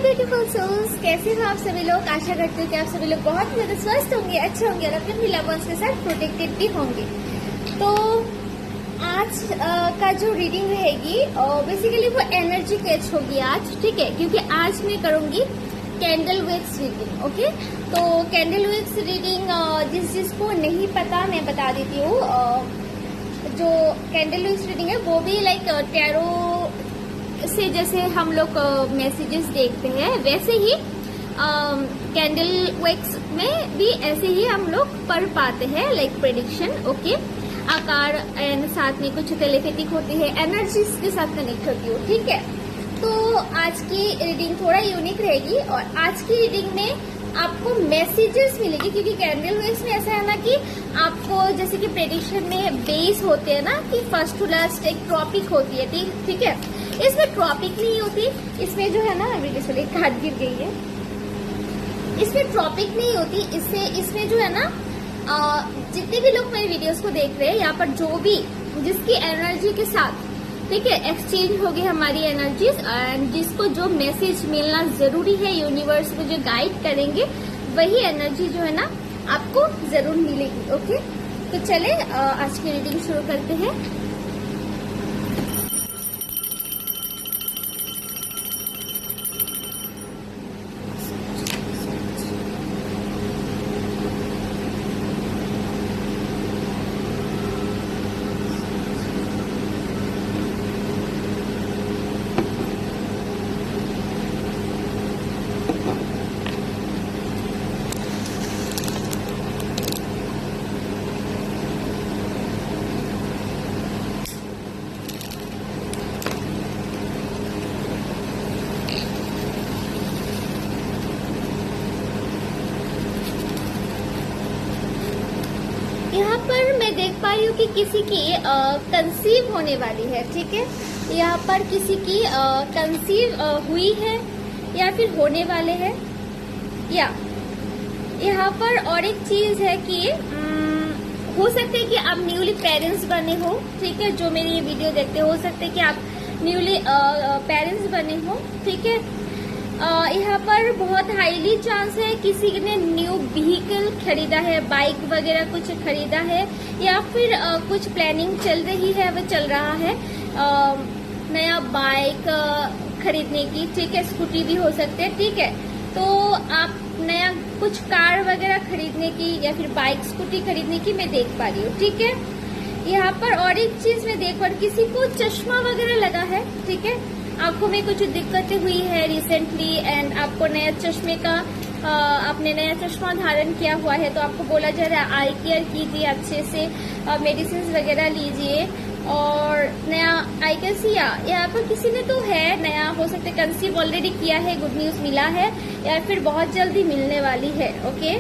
Beautiful souls, कैसे हो आप सभी लोग। आशा करती हूँ कि आप सभी लोग बहुत ज़्यादा स्वस्थ होंगे, अच्छे होंगे और अपने लव वंस के साथ प्रोटेक्टेड भी होंगे। तो आज का जो रीडिंग रहेगी बेसिकली वो एनर्जी कैच होगी आज, ठीक है, क्योंकि आज मैं करूँगी कैंडल विक्स रीडिंग। ओके, तो कैंडल विक्स रीडिंग जिसको नहीं पता मैं बता देती हूँ। जो कैंडल विक्स रीडिंग है वो भी लाइक टैरो से जैसे हम लोग मैसेजेस देखते हैं वैसे ही कैंडल विक्स में भी ऐसे ही हम लोग पढ़ पाते हैं, लाइक प्रेडिक्शन। ओके, आकार एंड साथ में कुछ टेलीपैथिक होती है, एनर्जीज के साथ कनेक्ट होती हो, ठीक है। तो आज की रीडिंग थोड़ा यूनिक रहेगी और आज की रीडिंग में आपको मैसेजेस मिलेगी, क्योंकि कैंडल विक्स में ऐसा है ना कि आपको जैसे कि प्रेडिक्शन में बेस होते हैं ना कि फर्स्ट टू लास्ट एक टॉपिक होती है, ठीक है। इसमें टॉपिक नहीं होती, इसमें जो है ना अभी कार्ड गिर गई है, इसमें टॉपिक नहीं होती। इसमें जो है ना जितने भी लोग मेरे वीडियोस को देख रहे हैं, यहाँ पर जो भी जिसकी एनर्जी के साथ, ठीक है, एक्सचेंज होगी हमारी एनर्जीज एंड जिसको जो मैसेज मिलना जरूरी है यूनिवर्स में जो गाइड करेंगे वही एनर्जी जो है ना आपको जरूर मिलेगी। ओके, तो चले आज की रीडिंग शुरू करते हैं। यहाँ पर मैं देख पा रही हूँ कि किसी की कंसीव होने वाली है, ठीक है। यहाँ पर किसी की कंसीव हुई है या फिर होने वाले हैं, या यहाँ पर और एक चीज है कि हो सकता है कि आप न्यूली पेरेंट्स बने हो, ठीक है। जो मेरी ये वीडियो देखते हो सकता है कि आप न्यूली पेरेंट्स बने हो, ठीक है। यहाँ पर बहुत हाईली चांस है किसी ने न्यू व्हीकल खरीदा है, बाइक वगैरह कुछ खरीदा है, या फिर कुछ प्लानिंग चल रही है, वो चल रहा है नया बाइक खरीदने की, ठीक है। स्कूटी भी हो सकते हैं, ठीक है। तो आप नया कुछ कार वगैरह खरीदने की या फिर बाइक स्कूटी खरीदने की मैं देख पा रही हूँ, ठीक है। यहाँ पर और एक चीज मैं देख पा रही हूँ, किसी को चश्मा वगैरह लगा है, ठीक है। आंखों में कुछ दिक्कतें हुई है रिसेंटली एंड आपको नया चश्मे का आपने नया चश्मा धारण किया हुआ है, तो आपको बोला जा रहा है आई केयर कीजिए, अच्छे से मेडिसिन वगैरह लीजिए और नया आई केयर सिया। यहाँ पर किसी ने तो है नया, हो सकता है कंसीव ऑलरेडी किया है, गुड न्यूज मिला है या फिर बहुत जल्दी मिलने वाली है। ओके,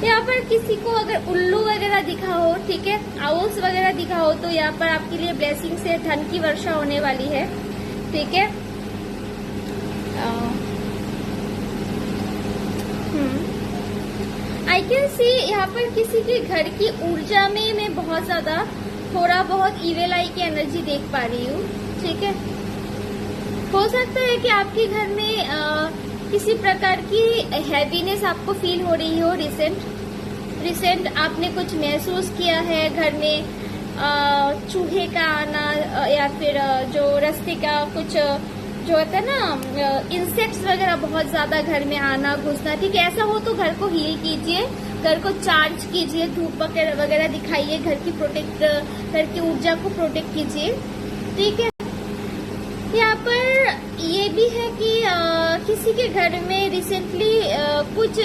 यहाँ पर किसी को अगर उल्लू वगैरह दिखा हो, ठीक है, आउल्स वगैरह दिखा हो, तो यहाँ पर आपके लिए ब्लेसिंग से धन की वर्षा होने वाली है, ठीक है। आई कैन सी यहाँ पर किसी के घर की ऊर्जा में मैं बहुत ज्यादा थोड़ा बहुत इविल आई की एनर्जी देख पा रही हूँ, ठीक है। हो सकता है कि आपके घर में किसी प्रकार की हैवीनेस आपको फील हो रही हो। रिसेंट आपने कुछ महसूस किया है घर में चूहे का आना या फिर जो रास्ते का कुछ जो होता है ना इंसेक्ट्स वगैरह बहुत ज्यादा घर में आना घुसना, ठीक है। ऐसा हो तो घर को हील कीजिए, घर को चार्ज कीजिए, धूप वगैरह दिखाइए, घर की ऊर्जा को प्रोटेक्ट कीजिए, ठीक है। यहाँ पर ये भी है कि किसी के घर में रिसेंटली कुछ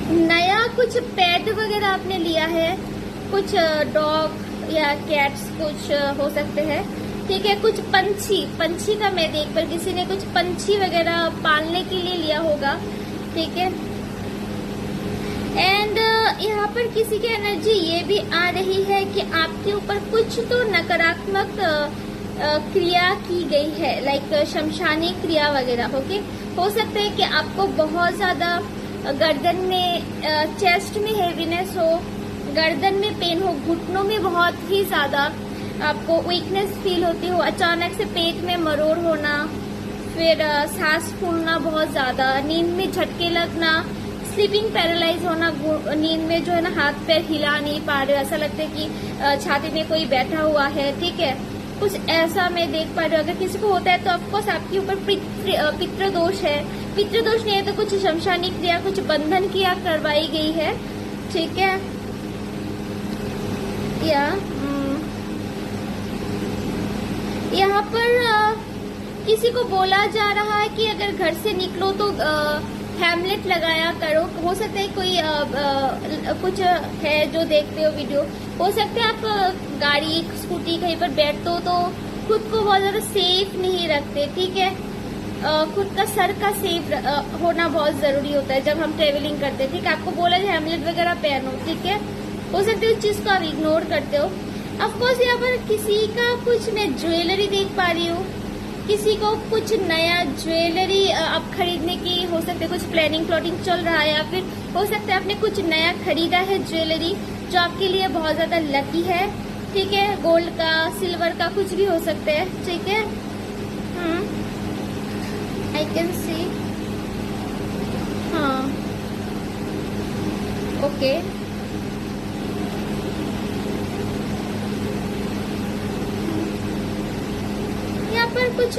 नया कुछ पेट वगैरह आपने लिया है, कुछ डॉग या कैट्स कुछ हो सकते हैं, ठीक है। कुछ पंछी का मैं देख पर किसी ने कुछ पंछी वगैरह पालने के लिए लिया होगा, ठीक है। एंड यहाँ पर किसी की एनर्जी ये भी आ रही है कि आपके ऊपर कुछ तो नकारात्मक क्रिया की गई है, लाइक शमशानी क्रिया वगैरह। ओके, हो सकता है कि आपको बहुत ज्यादा गर्दन में चेस्ट में हेवीनेस हो, गर्दन में पेन हो, घुटनों में बहुत ही ज्यादा आपको वीकनेस फील होती हो, अचानक से पेट में मरोड़ होना, फिर सांस फूलना बहुत ज्यादा, नींद में झटके लगना, स्लीपिंग पैरालाइज होना, नींद में जो है ना हाथ पैर हिला नहीं पा रहे, ऐसा लगता है कि छाती में कोई बैठा हुआ है, ठीक है, कुछ ऐसा मैं देख पा रही हूँ। अगर किसी को होता है तो ऑफकोर्स आपके ऊपर पितृ दोष है। पितृ दोष नहीं है तो कुछ शमशानी क्रिया, कुछ बंधन क्रिया करवाई गई है, ठीक है। या यहाँ पर किसी को बोला जा रहा है कि अगर घर से निकलो तो हैमलेट लगाया करो। हो सकता है कोई कुछ है जो देखते हो वीडियो, हो सकता है आप गाड़ी स्कूटी कहीं पर बैठते हो तो खुद को बहुत ज्यादा सेफ नहीं रखते, ठीक है। खुद का सर का सेफ होना बहुत जरूरी होता है जब हम ट्रेवलिंग करते हैं, ठीक है। आपको बोला जाए हेमलेट वगैरह पहनो, ठीक है। हो सकता है उस चीज को आप इग्नोर करते हो। ऑफकोर्स यहाँ पर किसी का कुछ मैं ज्वेलरी देख पा रही हूँ, किसी को कुछ नया ज्वेलरी आप खरीदने की हो सकता है कुछ प्लानिंग प्लॉटिंग चल रहा है, या फिर हो सकता है आपने कुछ नया खरीदा है ज्वेलरी जो आपके लिए बहुत ज्यादा लकी है, ठीक है। गोल्ड का, सिल्वर का, कुछ भी हो सकता है, ठीक है। आई कैन सी, हाँ, ओके। यहाँ पर कुछ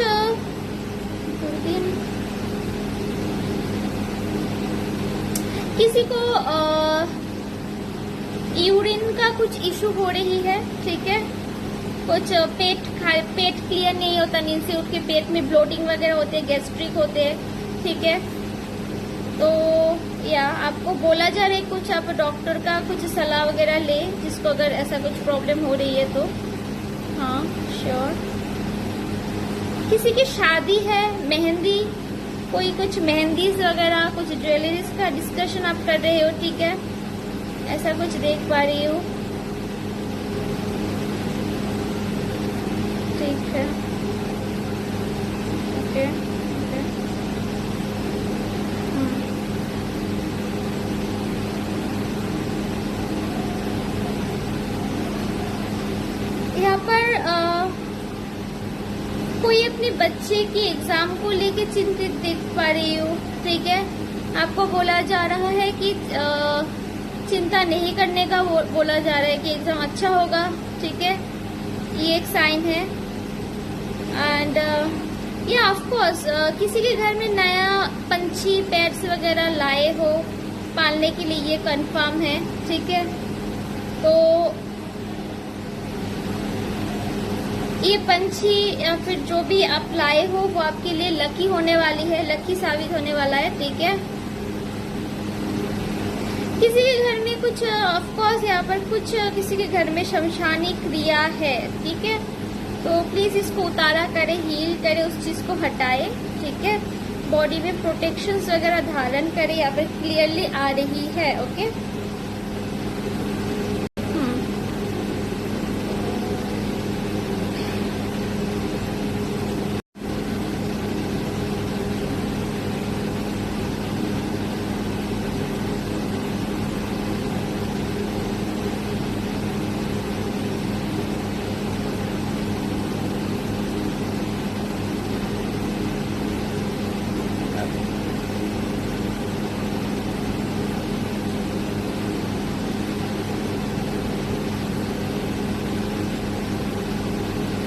किसी को यूरिन का कुछ इशू हो रही है, ठीक है। कुछ पेट क्लियर नहीं होता, नींद से उठ के पेट में ब्लोटिंग वगैरह होते हैं, गैस्ट्रिक होते हैं, ठीक है। तो या आपको बोला जा रहा है कुछ आप डॉक्टर का कुछ सलाह वगैरह ले, जिसको अगर ऐसा कुछ प्रॉब्लम हो रही है तो। हाँ, श्योर। किसी की शादी है, मेहंदी, कोई कुछ मेहंदी वगैरह, कुछ ज्वेलरीज का डिस्कशन आप कर रहे हो, ठीक है। ऐसा कुछ देख पा रही हूँ, ठीक है, ओके, ओके। यहाँ पर कोई अपने बच्चे के एग्जाम को लेके चिंतित देख पा रही हूँ, ठीक है। आपको बोला जा रहा है कि चिंता नहीं करने का बोला जा रहा है कि एग्जाम अच्छा होगा, ठीक है। ये एक साइन है। एंड ये ऑफकोर्स किसी के घर में नया पंछी पेट्स वगैरह लाए हो पालने के लिए, ये कंफर्म है, ठीक है। तो ये पंछी या फिर जो भी आप लाए हो वो आपके लिए लकी होने वाली है, लकी साबित होने वाला है, ठीक है। किसी के घर में कुछ ऑफकोर्स यहाँ पर कुछ किसी के घर में शमशानी क्रिया है, ठीक है। तो प्लीज इसको उतारा करे, हील करे, उस चीज को हटाए, ठीक है। बॉडी में प्रोटेक्शंस वगैरह धारण करे, यहाँ पर क्लियरली आ रही है, ओके।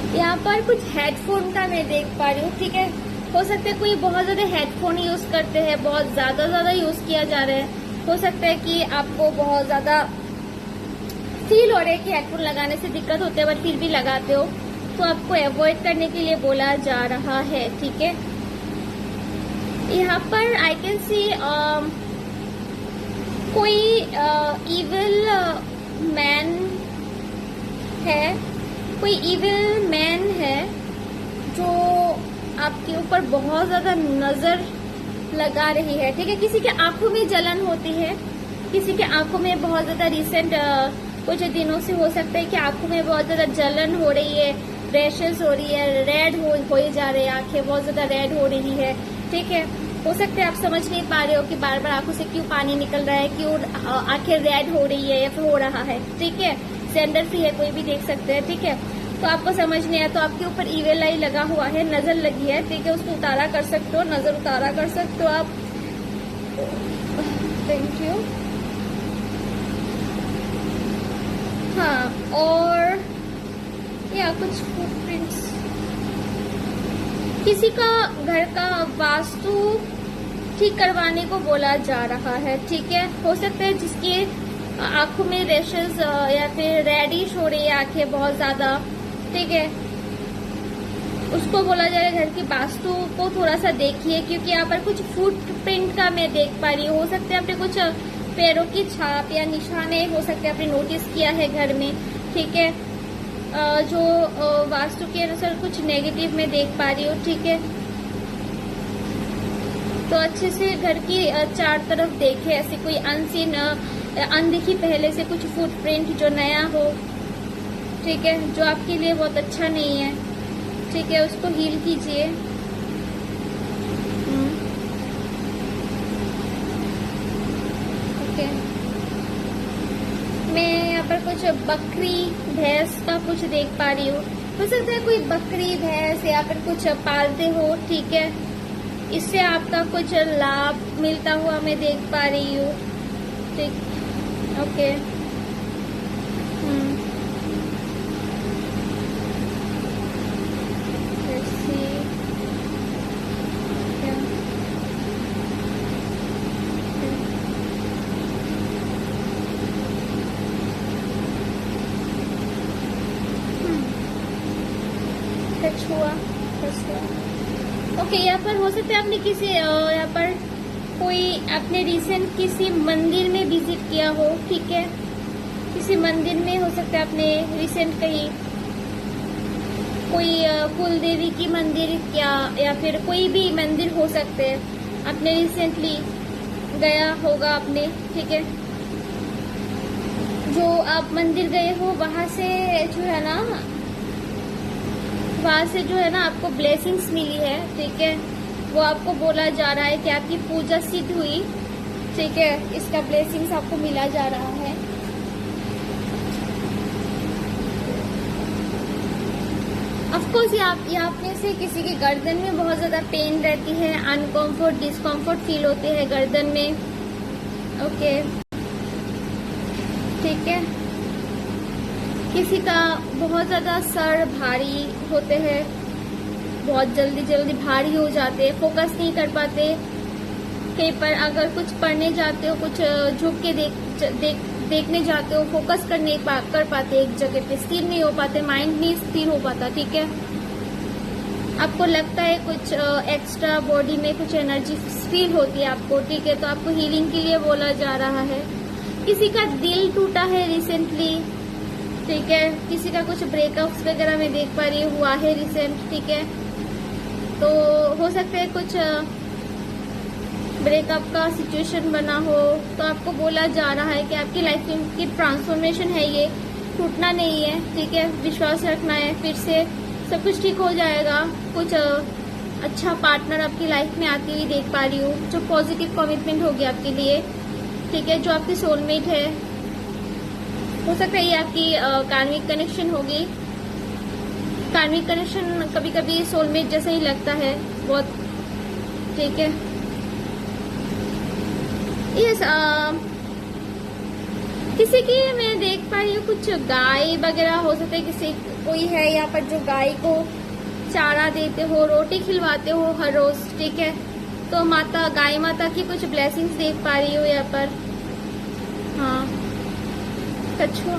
यहाँ पर कुछ हेडफोन का मैं देख पा रही हूँ, ठीक है। हो सकता है कोई बहुत ज्यादा हेडफोन यूज करते हैं, बहुत ज्यादा यूज किया जा रहा है। हो सकता है कि आपको बहुत ज्यादा फील हो रहा है कि हेडफोन लगाने से दिक्कत होती है, बट फिर भी लगाते हो, तो आपको अवॉइड करने के लिए बोला जा रहा है, ठीक है। यहाँ पर आई कैन सी कोई इविल मैन है, कोई इविल मैन है जो आपके ऊपर बहुत ज्यादा नजर लगा रही है, ठीक है। किसी के आंखों में जलन होती है, किसी के आंखों में बहुत ज्यादा रिसेंट कुछ दिनों से हो सकता है कि आंखों में बहुत ज्यादा जलन हो रही है, रैशेस हो रही है, रेड हो जा रहे हैं, आंखें बहुत ज्यादा रेड हो रही है, ठीक है। हो सकता है आप समझ नहीं पा रहे हो कि बार बार आंखों से क्यों पानी निकल रहा है, क्यों आंखें रेड हो रही है या फिर हो रहा है, ठीक है। जेंडर फ्री है, कोई भी देख सकते हैं, ठीक है। तो आपको समझ नहीं आया तो आपके ऊपर ईविल आई लगा हुआ है, नजर लगी है, ठीक है, उसको उतारा कर सकते हो, नजर उतारा कर सकते हो आप। Thank you. हाँ, और या कुछ फुटप्रिंट्स, किसी का घर का वास्तु ठीक करवाने को बोला जा रहा है, ठीक है। हो सकता है जिसकी आंखों में रैशेस या फिर रेडिश हो रही है आंखें बहुत ज्यादा, ठीक है, उसको बोला जाए घर की वास्तु को थोड़ा सा देखिए, क्योंकि यहाँ पर कुछ फुटप्रिंट का मैं देख पा रही हूँ। हो सकता है आपने कुछ पैरों की छाप या निशाने हो सकते हैं आपने नोटिस किया है घर में, ठीक है, जो वास्तु के अनुसार कुछ नेगेटिव में देख पा रही हूँ, ठीक है। तो अच्छे से घर की चार तरफ देखे, ऐसे कोई अनसीन अनदेखी पहले से कुछ फुटप्रिंट जो नया हो, ठीक है, जो आपके लिए बहुत अच्छा नहीं है, ठीक है, उसको हील कीजिए। ओके, मैं यहाँ पर कुछ बकरी भैंस का कुछ देख पा रही हूँ। हो सकता है कोई बकरी भैंस या फिर कुछ पालते हो, ठीक है, इससे आपका कुछ लाभ मिलता हुआ मैं देख पा रही हूँ, ठीक। ओके, कछुआ। ओके, यहाँ पर हो सकता है आपने किसी यहाँ पर कोई आपने रिसेंट किसी मंदिर में विजिट किया हो, ठीक है, किसी मंदिर में हो सकता है आपने रिसेंट कहीं कोई कुल देवी की मंदिर या फिर कोई भी मंदिर हो सकते हैं, आपने रिसेंटली गया होगा आपने, ठीक है। जो आप मंदिर गए हो वहां से जो है ना, वहां से जो है ना आपको ब्लेसिंग्स मिली है, ठीक है, वो आपको बोला जा रहा है कि आपकी पूजा सिद्ध हुई, ठीक है, इसका ब्लेसिंग्स आपको मिला जा रहा है। ऑफकोर्स यहाँ में से किसी की गर्दन में बहुत ज्यादा पेन रहती है, अनकंफर्ट डिस्कंफर्ट फील होते हैं गर्दन में, ओके, ठीक है। किसी का बहुत ज्यादा सर भारी होते हैं, बहुत जल्दी भारी हो जाते हैं, फोकस नहीं कर पाते कहीं पर, अगर कुछ पढ़ने जाते हो, कुछ झुक के देखने जाते हो, फोकस कर पाते एक जगह पे, स्थिर नहीं हो पाते, माइंड नहीं स्थिर हो पाता, ठीक है। आपको लगता है कुछ एक्स्ट्रा बॉडी में कुछ एनर्जी फील होती है आपको, ठीक है, तो आपको हीलिंग के लिए बोला जा रहा है। किसी का दिल टूटा है रिसेंटली, ठीक है, किसी का कुछ ब्रेकअप्स वगैरह में देख पा रही हुआ है रिसेंट, ठीक है, तो हो सकता है कुछ ब्रेकअप का सिचुएशन बना हो, तो आपको बोला जा रहा है कि आपकी लाइफ की ट्रांसफॉर्मेशन है, ये टूटना नहीं है, ठीक है, विश्वास रखना है, फिर से सब कुछ ठीक हो जाएगा। कुछ अच्छा पार्टनर आपकी लाइफ में आती हुई देख पा रही हूँ, जो पॉजिटिव कमिटमेंट होगी आपके लिए, ठीक है, जो आपकी सोलमेट है। हो सकता है ये आपकी कार्मिक कनेक्शन होगी। कार्मिक कनेक्शन कभी कभी सोलमेट जैसा ही लगता है बहुत, ठीक है। यस, किसी की मैं देख पा रही हूँ कुछ गाय वगैरह, हो सकता है किसी कोई है यहाँ पर जो गाय को चारा देते हो, रोटी खिलवाते हो हर रोज, ठीक है, तो माता गाय माता की कुछ ब्लेसिंग्स देख पा रही हूँ यहाँ पर। हाँ, कछुआ,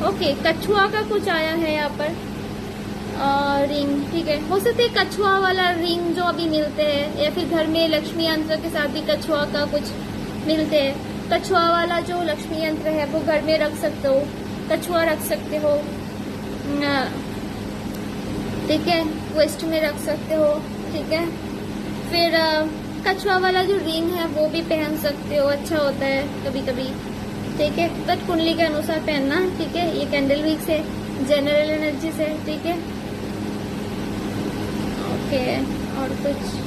ओके, कछुआ का कुछ आया है यहाँ पर, रिंग, ठीक है, हो सकता है कछुआ वाला रिंग जो अभी मिलते हैं, या फिर घर में लक्ष्मी यंत्र के साथ भी कछुआ का कुछ मिलते हैं। कछुआ वाला जो लक्ष्मी यंत्र है वो घर में रख सकते हो, कछुआ रख सकते हो, ठीक है, वेस्ट में रख सकते हो, ठीक है। फिर कछुआ वाला जो रिंग है वो भी पहन सकते हो, अच्छा होता है कभी कभी, ठीक है, बट कुंडली के अनुसार पहनना, ठीक है। ये कैंडल वीक से, जनरल एनर्जी से, ठीक है, ओके। और कुछ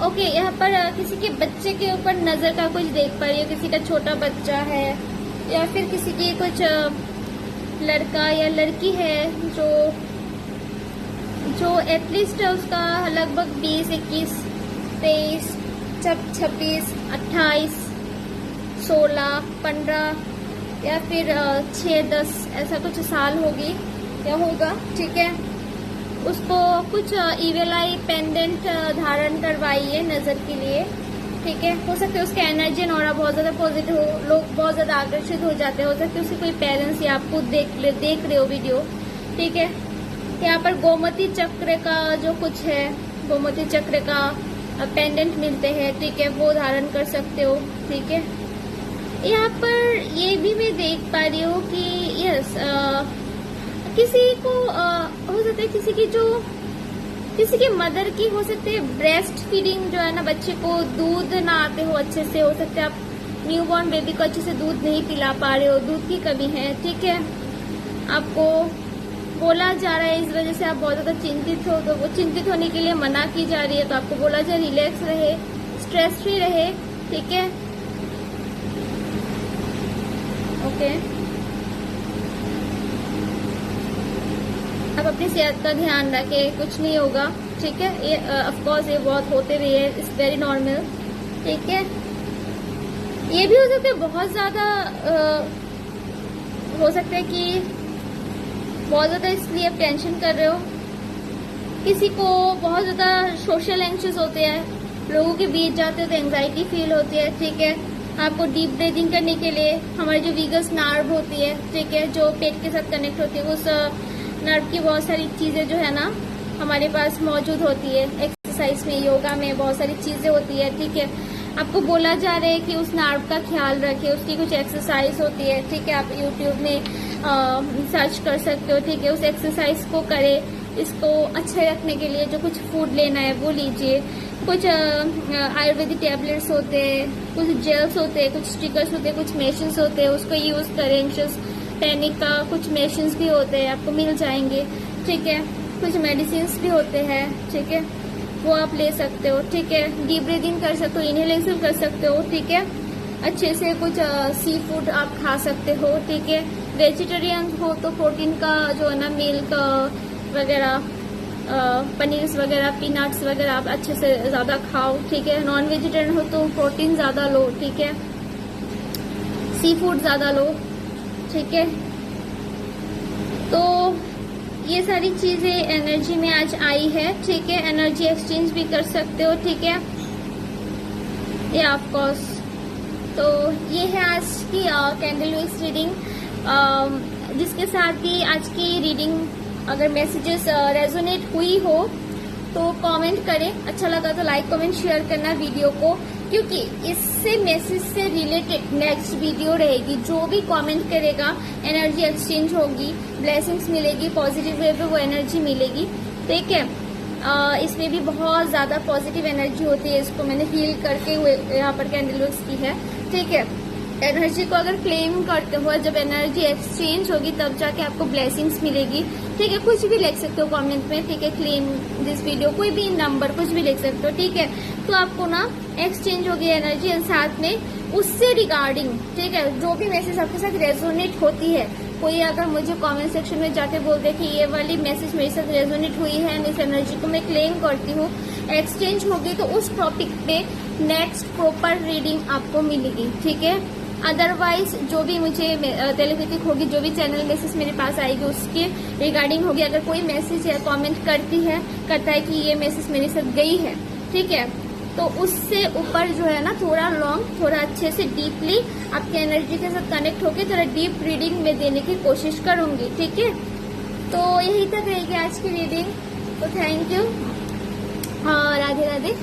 ओके, यहाँ पर किसी के बच्चे के ऊपर नजर का कुछ देख पा रही हो, किसी का छोटा बच्चा है, या फिर किसी की कुछ लड़का या लड़की है जो एटलीस्ट उसका लगभग 20, 21, 23, 26, 28, 16, 15 या फिर 6, 10 ऐसा कुछ साल होगी या होगा, ठीक है। उसको कुछ इविल आई पेंडेंट धारण करवाइए नजर के लिए, ठीक है। हो सकता है उसका एनर्जी और ऑरा बहुत ज्यादा पॉजिटिव हो, लोग बहुत ज्यादा आकर्षित हो जाते हैं। हो सकता है उसके कोई पेरेंट्स या आप खुद देख रहे हो वीडियो, ठीक है। यहाँ पर गोमती चक्र का जो कुछ है, गोमती चक्र का पेंडेंट मिलते हैं, ठीक है, वो धारण कर सकते हो, ठीक है। यहाँ पर ये भी मैं देख पा रही हूँ कि यस किसी को हो सकता है किसी की मदर की हो सकती है ब्रेस्ट फीडिंग जो है ना, बच्चे को दूध ना आते हो अच्छे से। हो सकता है आप न्यू बॉर्न बेबी को अच्छे से दूध नहीं पिला पा रहे हो, दूध की कमी है, ठीक है। आपको बोला जा रहा है इस वजह से आप बहुत ज्यादा चिंतित हो, तो वो चिंतित होने के लिए मना की जा रही है। तो आपको बोला जाए रिलैक्स रहे, स्ट्रेस फ्री रहे, ठीक है, ओके। आप अपनी सेहत का ध्यान रखें, कुछ नहीं होगा, ठीक है। ये ऑफ कोर्स ये बहुत होते भी है, इट्स वेरी नॉर्मल, ठीक है। ये भी हो सकता है बहुत ज्यादा हो सकता है कि बहुत ज्यादा इसलिए आप टेंशन कर रहे हो। किसी को बहुत ज्यादा सोशल एंग्शियस होते हैं, लोगों के बीच जाते हो तो एंजाइटी फील होती है, ठीक है। आपको डीप ब्रीदिंग करने के लिए हमारी जो वीगस नर्व होती है, ठीक है, जो पेट के साथ कनेक्ट होती है, उस नर्व की बहुत सारी चीजें जो है ना हमारे पास मौजूद होती है। एक्सरसाइज में, योगा में बहुत सारी चीजें होती है, ठीक है। आपको बोला जा रहा है कि उस नर्व का ख्याल रखें, उसकी कुछ एक्सरसाइज होती है, ठीक है। आप यूट्यूब में सर्च कर सकते हो, ठीक है। उस एक्सरसाइज को करें। इसको अच्छे रखने के लिए जो कुछ फूड लेना है वो लीजिए। कुछ आयुर्वेदिक टैबलेट्स होते हैं, कुछ जेल्स होते हैं, कुछ स्टिकर्स होते हैं, कुछ मेशंस होते हैं, उसको यूज करें। एंशियस पैनिक का कुछ मेशंस भी होते हैं, आपको मिल जाएंगे, ठीक है। कुछ मेडिसिन भी होते हैं, ठीक है, वो आप ले सकते हो, ठीक है। डीप ब्रीदिंग कर सकते हो, इनहेलेशन कर सकते हो, ठीक है। अच्छे से कुछ सी फूड आप खा सकते हो, ठीक है। वेजिटेरियन हो तो प्रोटीन का जो है ना मिल्क वगैरह, पनीर वगैरह, पीनट्स वगैरह आप अच्छे से ज्यादा खाओ, ठीक है। नॉन वेजिटेरियन हो तो प्रोटीन ज्यादा लो, ठीक है, सी फूड ज्यादा लो, ठीक है। तो ये सारी चीजें एनर्जी में आज आई है, ठीक है। एनर्जी एक्सचेंज भी कर सकते हो, ठीक है, ये ऑफ कोर्स। तो ये है आज की कैंडल विक्स रीडिंग, जिसके साथ ही आज की रीडिंग अगर मैसेजेस रेजोनेट हुई हो तो कमेंट करें। अच्छा लगा तो लाइक कमेंट शेयर करना वीडियो को, क्योंकि इससे मैसेज से रिलेटेड नेक्स्ट वीडियो रहेगी। जो भी कमेंट करेगा एनर्जी एक्सचेंज होगी, ब्लेसिंग्स मिलेगी, पॉजिटिव वे पे वो एनर्जी मिलेगी, ठीक है। इसमें भी बहुत ज्यादा पॉजिटिव एनर्जी होती है, इसको मैंने फील करके हुए यहाँ पर कैंडल विक्स की है, ठीक है। एनर्जी को अगर क्लेम करते हो, जब एनर्जी एक्सचेंज होगी तब जाके आपको ब्लेसिंग्स मिलेगी, ठीक है। कुछ भी लिख सकते हो कमेंट में, ठीक है। क्लेम दिस वीडियो, कोई भी नंबर कुछ भी लिख सकते हो, ठीक है। तो आपको ना एक्सचेंज होगी एनर्जी, और साथ में उससे रिगार्डिंग, ठीक है, जो भी मैसेज आपके साथ रेजोनेट होती है। कोई अगर मुझे कमेंट सेक्शन में जाके बोल दे कि ये वाली मैसेज मेरे साथ रेजोनेट हुई है, इस एनर्जी को मैं क्लेम करती हूँ, एक्सचेंज होगी, तो उस टॉपिक पे नेक्स्ट प्रॉपर रीडिंग आपको मिलेगी, ठीक है। अदरवाइज जो भी मुझे टेलीपैथिक होगी, जो भी चैनल मैसेज मेरे पास आएगी उसके रिगार्डिंग होगी। अगर कोई मैसेज या कमेंट करता है कि ये मैसेज मेरे साथ गई है, ठीक है, तो उससे ऊपर जो है ना थोड़ा लॉन्ग, थोड़ा अच्छे से डीपली आपके एनर्जी के साथ कनेक्ट होकर थोड़ा डीप रीडिंग में देने की कोशिश करूंगी, ठीक है। तो यही तक रहेगी आज की रीडिंग। तो थैंक यू, राधे राधे।